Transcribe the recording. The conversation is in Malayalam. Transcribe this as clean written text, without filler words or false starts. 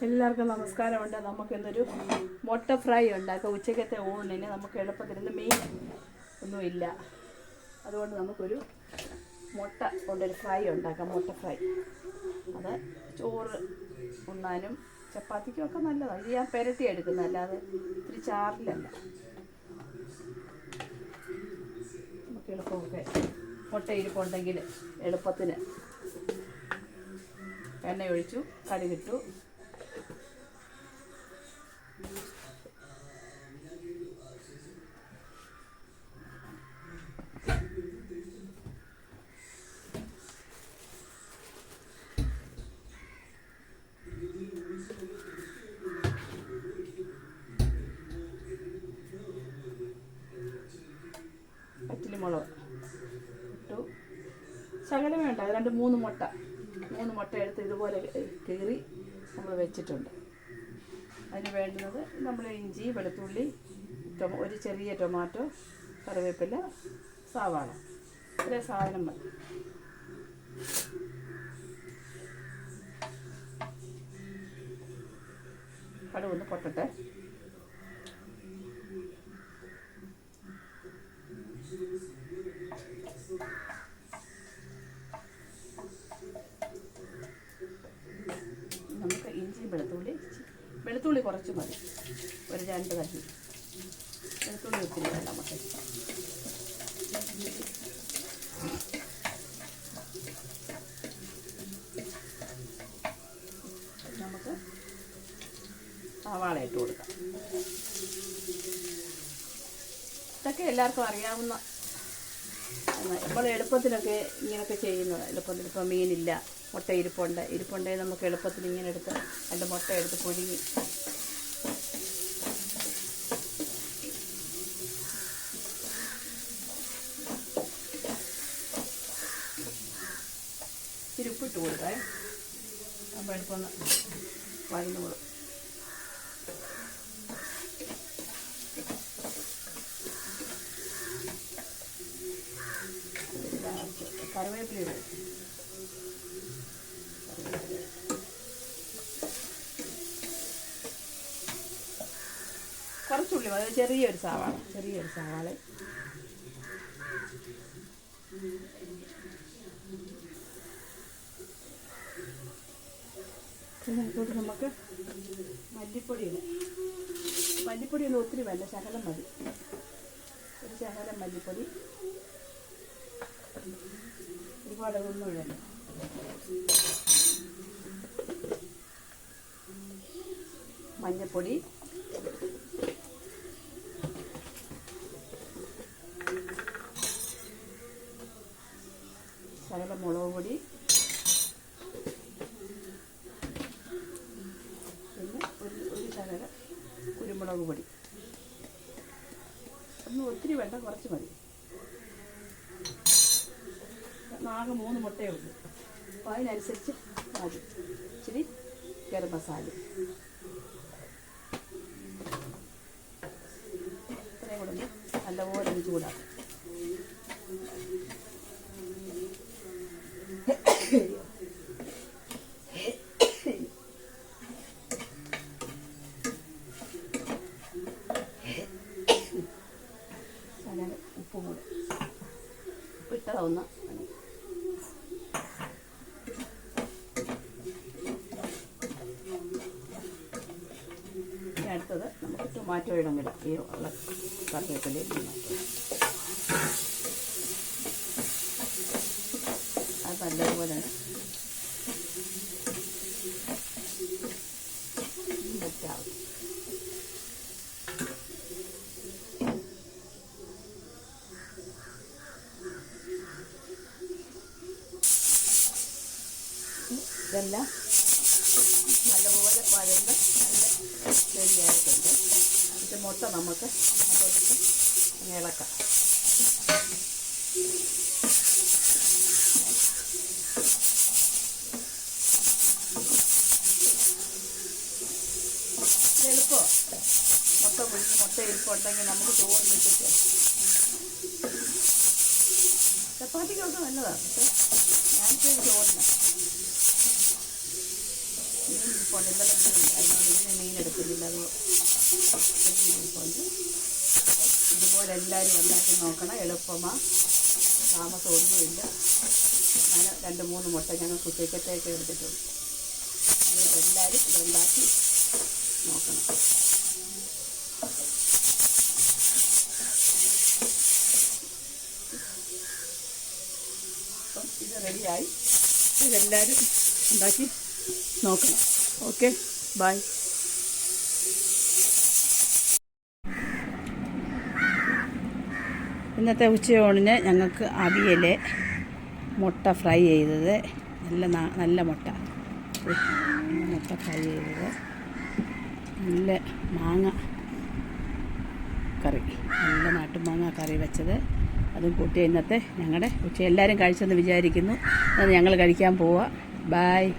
എല്ലാവർക്കും നമസ്കാരമുണ്ട്. നമുക്കിന്നൊരു മുട്ട ഫ്രൈ ഉണ്ടാക്കാം. ഉച്ചക്കത്തെ ഊണിന് നമുക്ക് എളുപ്പത്തിൽ മീൻ ഒന്നുമില്ല, അതുകൊണ്ട് നമുക്കൊരു മുട്ട കൊണ്ടൊരു ഫ്രൈ ഉണ്ടാക്കാം. മുട്ട ഫ്രൈ അത് ചോറ് ഉണ്ണാനും ചപ്പാത്തിക്കും ഒക്കെ നല്ലതാണ്. ഇത് ഞാൻ പുരട്ടി എടുക്കുന്നത്, അല്ലാതെ ഇത്തിരി ചാറിലല്ല. നമുക്ക് എളുപ്പമൊക്കെ മുട്ട ഇരിപ്പുണ്ടെങ്കിൽ എളുപ്പത്തിന് എണ്ണ ഒഴിച്ചു, കടുകിട്ടു, പച്ചമുളക് ഇട്ടു. ശകലമേ ഉണ്ടാകും. 2-3 മുട്ട എടുത്ത് ഇതുപോലെ കീറി നമ്മൾ വെച്ചിട്ടുണ്ട്. അതിന് വേണ്ടുന്നത് നമ്മൾ ഇഞ്ചി, വെളുത്തുള്ളി, ഒരു ചെറിയ ടൊമാറ്റോ, കറിവേപ്പില, സവാള, ഇത്രയും സാധനം മതി. കടുകൊന്ന് പൊട്ടട്ടെ. നമുക്ക് ഇഞ്ചി, വെളുത്തുള്ളി കുറച്ച് മതി, ഒരു 2 തല്ലി. വെളുത്തുള്ളി ഒത്തിരി വേണ്ട നമുക്ക്. നമുക്ക് സവാള ഇട്ട് കൊടുക്കാം. ഇതൊക്കെ എല്ലാവർക്കും അറിയാവുന്ന, നമ്മൾ എളുപ്പത്തിനൊക്കെ ഇങ്ങനെയൊക്കെ ചെയ്യുന്നത്. എളുപ്പത്തിൽ ഇപ്പോൾ മീനില്ല, മുട്ട ഇരിപ്പുണ്ടെങ്കിൽ നമുക്ക് എളുപ്പത്തിൽ ഇങ്ങനെ എടുത്ത് 2 മുട്ട എടുത്ത് പുഴുങ്ങി ഇത്തിരി ഉപ്പിട്ട് കൊടുക്കാം. അപ്പോൾ എളുപ്പം വഴന്നു കൊടുക്കും. കറിവേപ്പില ഇടും. കുറച്ചുള്ളി മതി, ചെറിയൊരു സവാള. പിന്നെ അതുകൊണ്ട് നമുക്ക് മല്ലിപ്പൊടി ഇടാം. മല്ലിപ്പൊടിയൊന്നും ഒത്തിരി വേണ്ട, ശകലം മതി. ഒരു ശകലം മല്ലിപ്പൊടി, ഒരുപാട് ഒന്നും ഇടണ്ട. മഞ്ഞൾപ്പൊടി, ശകലം മുളക് പൊടി, പിന്നെ ഒരു ശകലം കുരുമുളക് പൊടി. ഒന്നും ഒത്തിരി വേണ്ട, കുറച്ച് മതി. ആകെ 3 മുട്ടയേ ഉള്ളൂ, അപ്പോൾ അതിനനുസരിച്ച് മതി. ഇച്ചിരി ഗരം മസാല ഇത്രയും കൂടെ നല്ലപോലെ ഒന്ന് ചൂടാക്കും. ഉപ്പും കൂടെ ഇട്ടതാവുന്ന അടുത്തത് നമുക്ക് ടൊമാറ്റോ ഇടം ഈ ഉള്ള കറിവേപ്പിലയും ടൊമാറ്റോ അത് നല്ലതുപോലെ വെച്ചാവും. ഇതെല്ലാം നല്ലപോലെ വഴന്ന് നല്ല റെഡിയായിട്ടുണ്ട്. എന്നിട്ട് മുട്ട നമുക്ക് അതോടൊപ്പം ഇളക്കാം. എളുപ്പമാണ്. മുട്ട ഇരിപ്പുണ്ടെങ്കിൽ നമുക്ക് ചോറ് വെച്ചിട്ട് ചപ്പാത്തിക്കൊക്കെ നല്ലതാണ്. പക്ഷേ ഞാനിപ്പോൾ ചോറിനാണ്. ഇരിപ്പുണ്ട്. ഇന്നലെ മീൻ എടുക്കുന്നില്ല. ഇരിപ്പുണ്ട്. ഇതുപോലെ എല്ലാവരും ഉണ്ടാക്കി നോക്കണം. എളുപ്പമാണ്, താമസമൊന്നുമില്ല. ഞാൻ 2-3 മുട്ട ഞങ്ങൾക്ക് ഉച്ചക്കത്തേക്ക് എടുത്തിട്ടുണ്ട്. അതുകൊണ്ട് എല്ലാവരും ഇതുണ്ടാക്കി നോക്കണം. അപ്പം ഇത് റെഡിയായി. ഇതെല്ലാവരും ഉണ്ടാക്കി നോക്കണം. Okay, bye. ഇന്നത്തെ ഉച്ചയൂണിന് ഞങ്ങൾക്ക് അവിയൽ, മുട്ട ഫ്രൈ ചെയ്തത്, നല്ല മുട്ട ഫ്രൈ ചെയ്തത്, നല്ല മാങ്ങ കറി, നല്ല നാട്ടുമാങ്ങ കറി വെച്ചത്, അതും കൂട്ടി ഇന്നത്തെ ഞങ്ങളുടെ ഉച്ച എല്ലാവരും കഴിച്ചെന്ന് വിചാരിക്കുന്നു. അത് ഞങ്ങൾ കഴിക്കാൻ പോവാം. ബായ്.